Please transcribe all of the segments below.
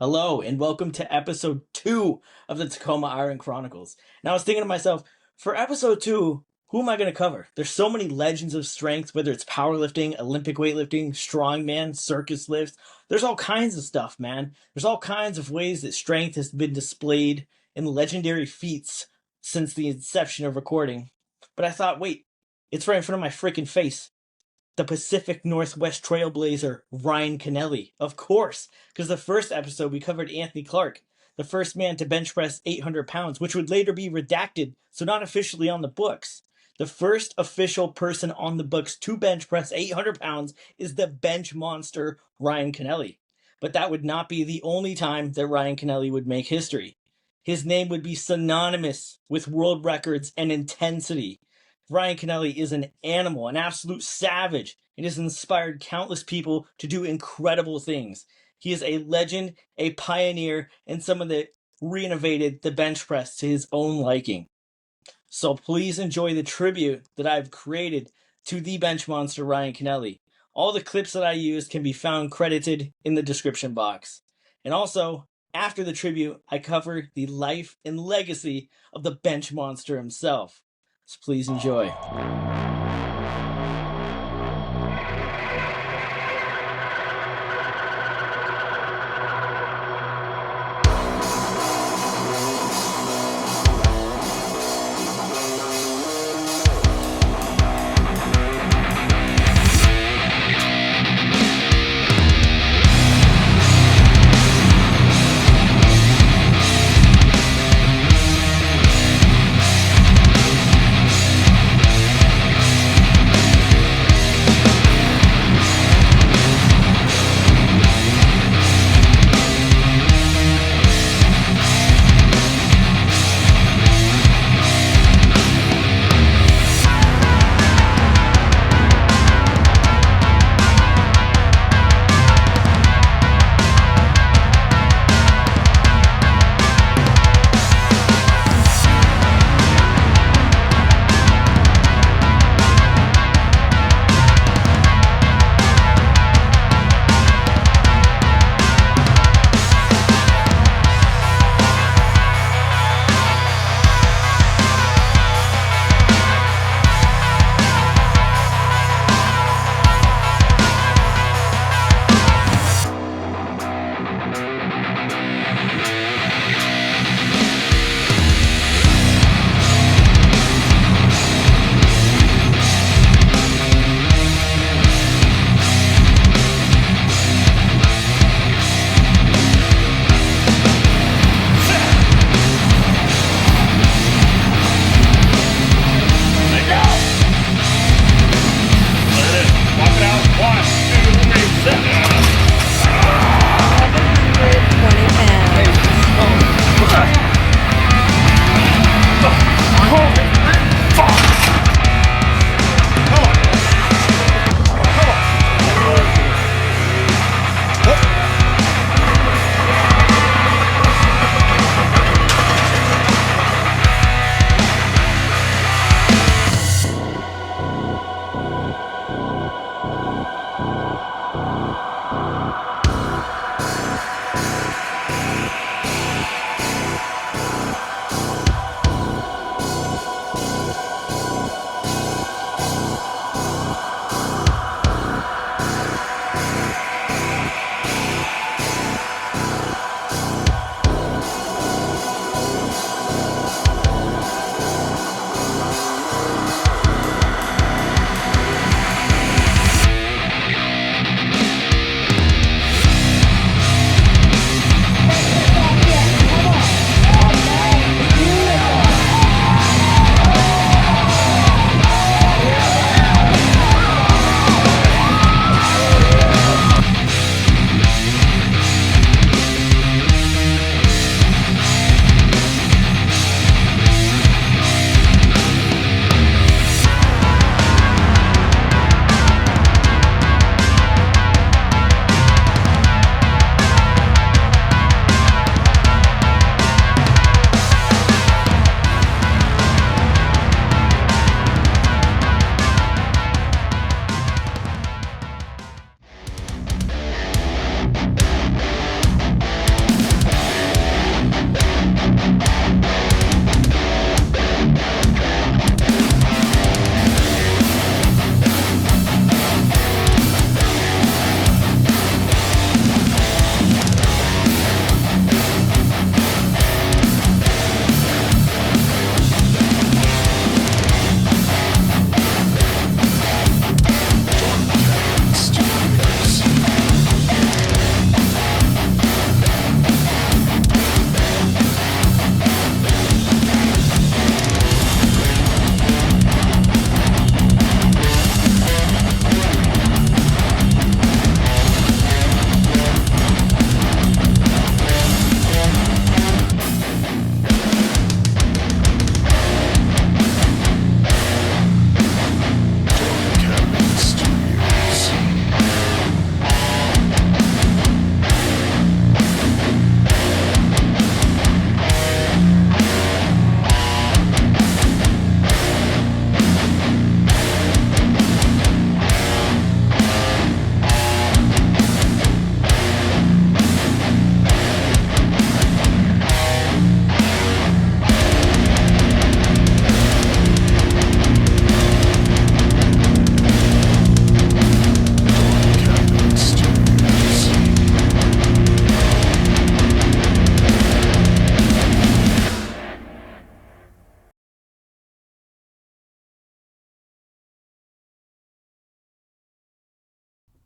Hello, and welcome to episode 2 of the Tacoma Iron Chronicles. Now, I was thinking to myself, for episode 2, who am I going to cover? There's so many legends of strength, whether it's powerlifting, Olympic weightlifting, strongman, circus lifts. There's all kinds of stuff, man. There's all kinds of ways that strength has been displayed in legendary feats since the inception of recording. But I thought, wait, it's right in front of my freaking face. The Pacific Northwest trailblazer, Ryan Kennelly. Of course, because the first episode we covered Anthony Clark, the first man to bench press 800 pounds, which would later be redacted, so not officially on the books. The first official person on the books to bench press 800 pounds is the bench monster, Ryan Kennelly. But that would not be the only time that Ryan Kennelly would make history. His name would be synonymous with world records and intensity. Ryan Kennelly is an animal, an absolute savage. It has inspired countless people to do incredible things. He is a legend, a pioneer, and someone that renovated the bench press to his own liking. So please enjoy the tribute that I've created to the bench monster Ryan Kennelly. All the clips that I used can be found credited in the description box. And also, after the tribute, I cover the life and legacy of the bench monster himself. So please enjoy.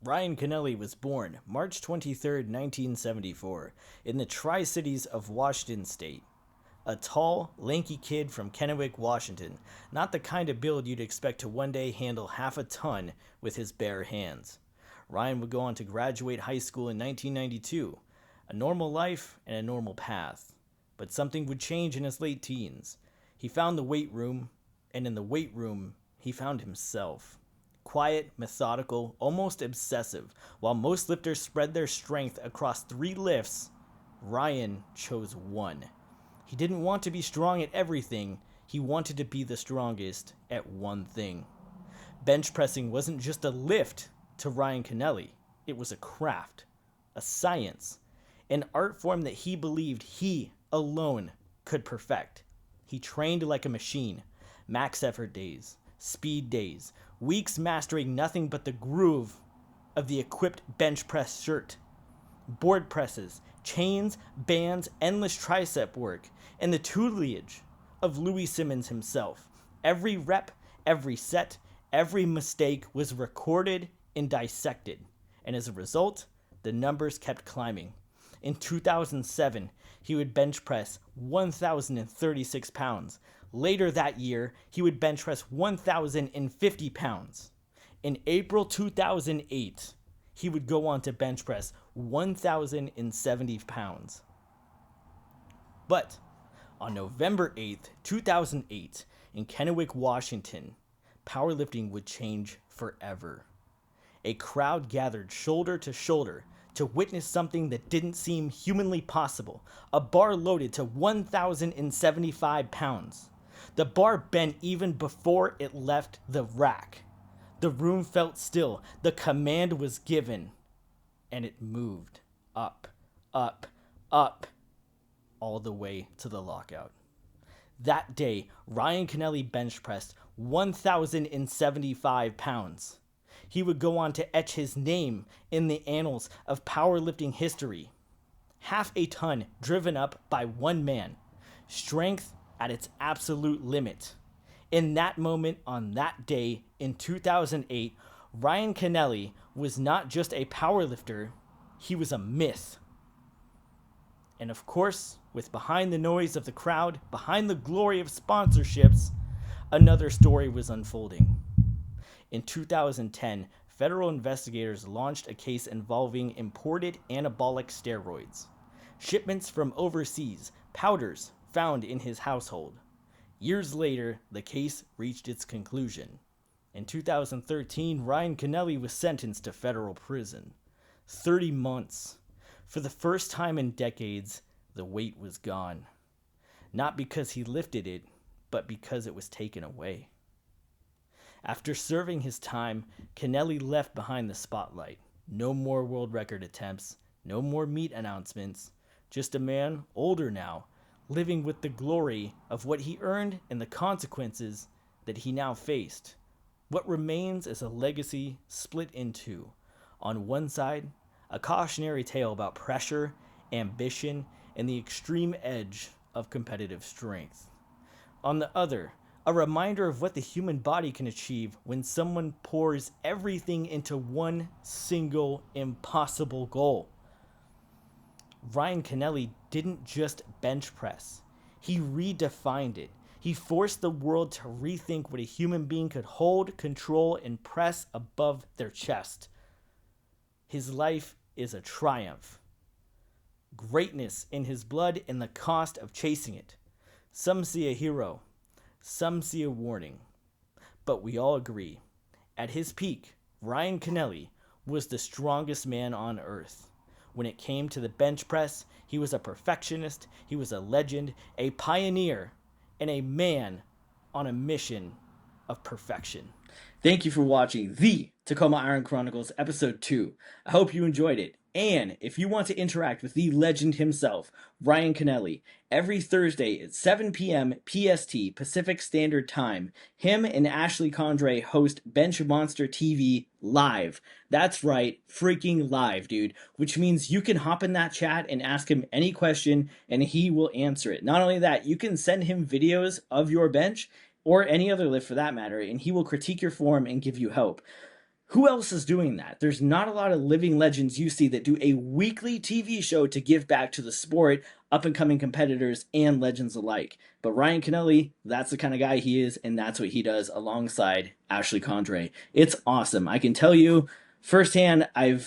Ryan Kennelly was born March 23rd, 1974, in the Tri-Cities of Washington State. A tall, lanky kid from Kennewick, Washington, not the kind of build you'd expect to one day handle half a ton with his bare hands. Ryan would go on to graduate high school in 1992, a normal life and a normal path. But something would change in his late teens. He found the weight room, and in the weight room, he found himself. Quiet, methodical, almost obsessive. While most lifters spread their strength across 3 lifts, Ryan chose 1. He didn't want to be strong at everything. He wanted to be the strongest at one thing. Bench pressing wasn't just a lift to Ryan Kennelly. It was a craft, a science, an art form that he believed he alone could perfect. He trained like a machine. Max effort days, speed days, weeks mastering nothing but the groove of the equipped bench press shirt. Board presses, chains, bands, endless tricep work, and the tutelage of Louis Simmons himself. Every rep, every set, every mistake was recorded and dissected. And as a result, the numbers kept climbing. In 2007, he would bench press 1,036 pounds. Later that year, he would bench press 1,050 pounds. In April 2008, he would go on to bench press 1,070 pounds. But on November 8th, 2008, in Kennewick, Washington, powerlifting would change forever. A crowd gathered shoulder to shoulder to witness something that didn't seem humanly possible. A bar loaded to 1,075 pounds. The bar bent even before it left the rack. The room felt still. The command was given. And it moved up, up, up, all the way to the lockout. That day, Ryan Kennelly bench pressed 1,075 pounds. He would go on to etch his name in the annals of powerlifting history. Half a ton driven up by one man. Strength at its absolute limit. In that moment, on that day, in 2008, Ryan Kennelly was not just a powerlifter, he was a myth. And of course, with behind the noise of the crowd, behind the glory of sponsorships, another story was unfolding. In 2010, federal investigators launched a case involving imported anabolic steroids. Shipments from overseas, powders found in his household. Years later, the case reached its conclusion. In 2013, Ryan Kennelly was sentenced to federal prison. 30 months. For the first time in decades, the weight was gone. Not because he lifted it, but because it was taken away. After serving his time, Kennelly left behind the spotlight. No more world record attempts, no more meet announcements, just a man, older now, living with the glory of what he earned and the consequences that he now faced. What remains is a legacy split in two. On one side, a cautionary tale about pressure, ambition, and the extreme edge of competitive strength. On the other, a reminder of what the human body can achieve when someone pours everything into one single impossible goal. Ryan Kennelly didn't just bench press. He redefined it. He forced the world to rethink what a human being could hold, control, and press above their chest. His life is a triumph. Greatness in his blood and the cost of chasing it. Some see a hero. Some see a warning. But we all agree, at his peak, Ryan Kennelly was the strongest man on earth. When it came to the bench press, he was a perfectionist, he was a legend, a pioneer, and a man on a mission of perfection. Thank you for watching the Tacoma Iron Chronicles Episode 2. I hope you enjoyed it. And if you want to interact with the legend himself, Ryan Kennelly, every Thursday at 7 p.m. PST, Pacific Standard Time, him and Ashley Condre host Bench Monster TV live. That's right, freaking live, dude. Which means you can hop in that chat and ask him any question, and he will answer it. Not only that, you can send him videos of your bench, or any other lift for that matter, and he will critique your form and give you help. Who else is doing that? There's not a lot of living legends you see that do a weekly TV show to give back to the sport, up and coming competitors, and legends alike. But Ryan Kennelly, that's the kind of guy he is, and that's what he does alongside Ashley Condre. It's awesome. I can tell you firsthand, I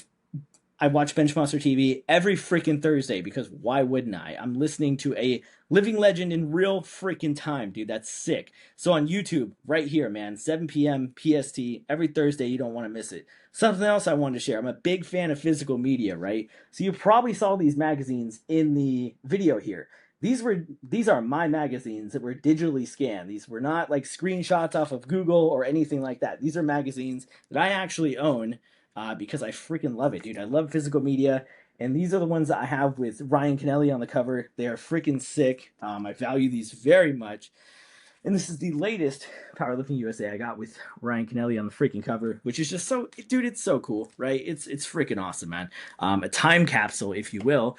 watch Benchmaster TV every freaking Thursday because why wouldn't I? I'm listening to a living legend in real freaking time, dude. That's sick. So on YouTube, right here, man, 7 p.m. PST, every Thursday. You don't want to miss it. Something else I wanted to share. I'm a big fan of physical media, right? So you probably saw these magazines in the video here. These are my magazines that were digitally scanned. These were not like screenshots off of Google or anything like that. These are magazines that I actually own because I freaking love it, dude. I love physical media, and these are the ones that I have with Ryan Kennelly on the cover. They are freaking sick. I value these very much. And this is the latest Powerlifting USA I got with Ryan Kennelly on the freaking cover, which is just so, dude, it's so cool, right? It's freaking awesome, man. A time capsule, if you will.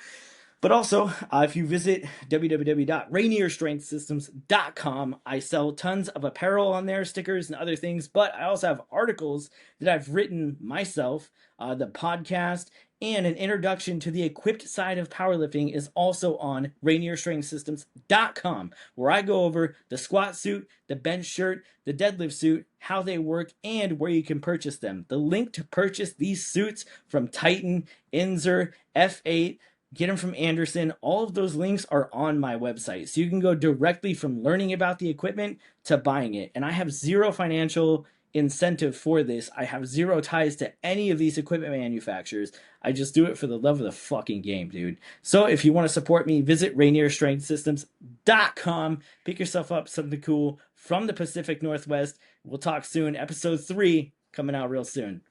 But also, if you visit www.rainierstrengthsystems.com, I sell tons of apparel on there, stickers and other things, but I also have articles that I've written myself, the podcast, and an introduction to the equipped side of powerlifting is also on rainierstrengthsystems.com, where I go over the squat suit, the bench shirt, the deadlift suit, how they work, and where you can purchase them. The link to purchase these suits from Titan, Inzer, F8, get them from Anderson. All of those links are on my website. So you can go directly from learning about the equipment to buying it. And I have zero financial incentive for this. I have zero ties to any of these equipment manufacturers. I just do it for the love of the fucking game, dude. So if you want to support me, visit rainierstrengthsystems.com. Pick yourself up something cool from the Pacific Northwest. We'll talk soon. Episode 3 coming out real soon.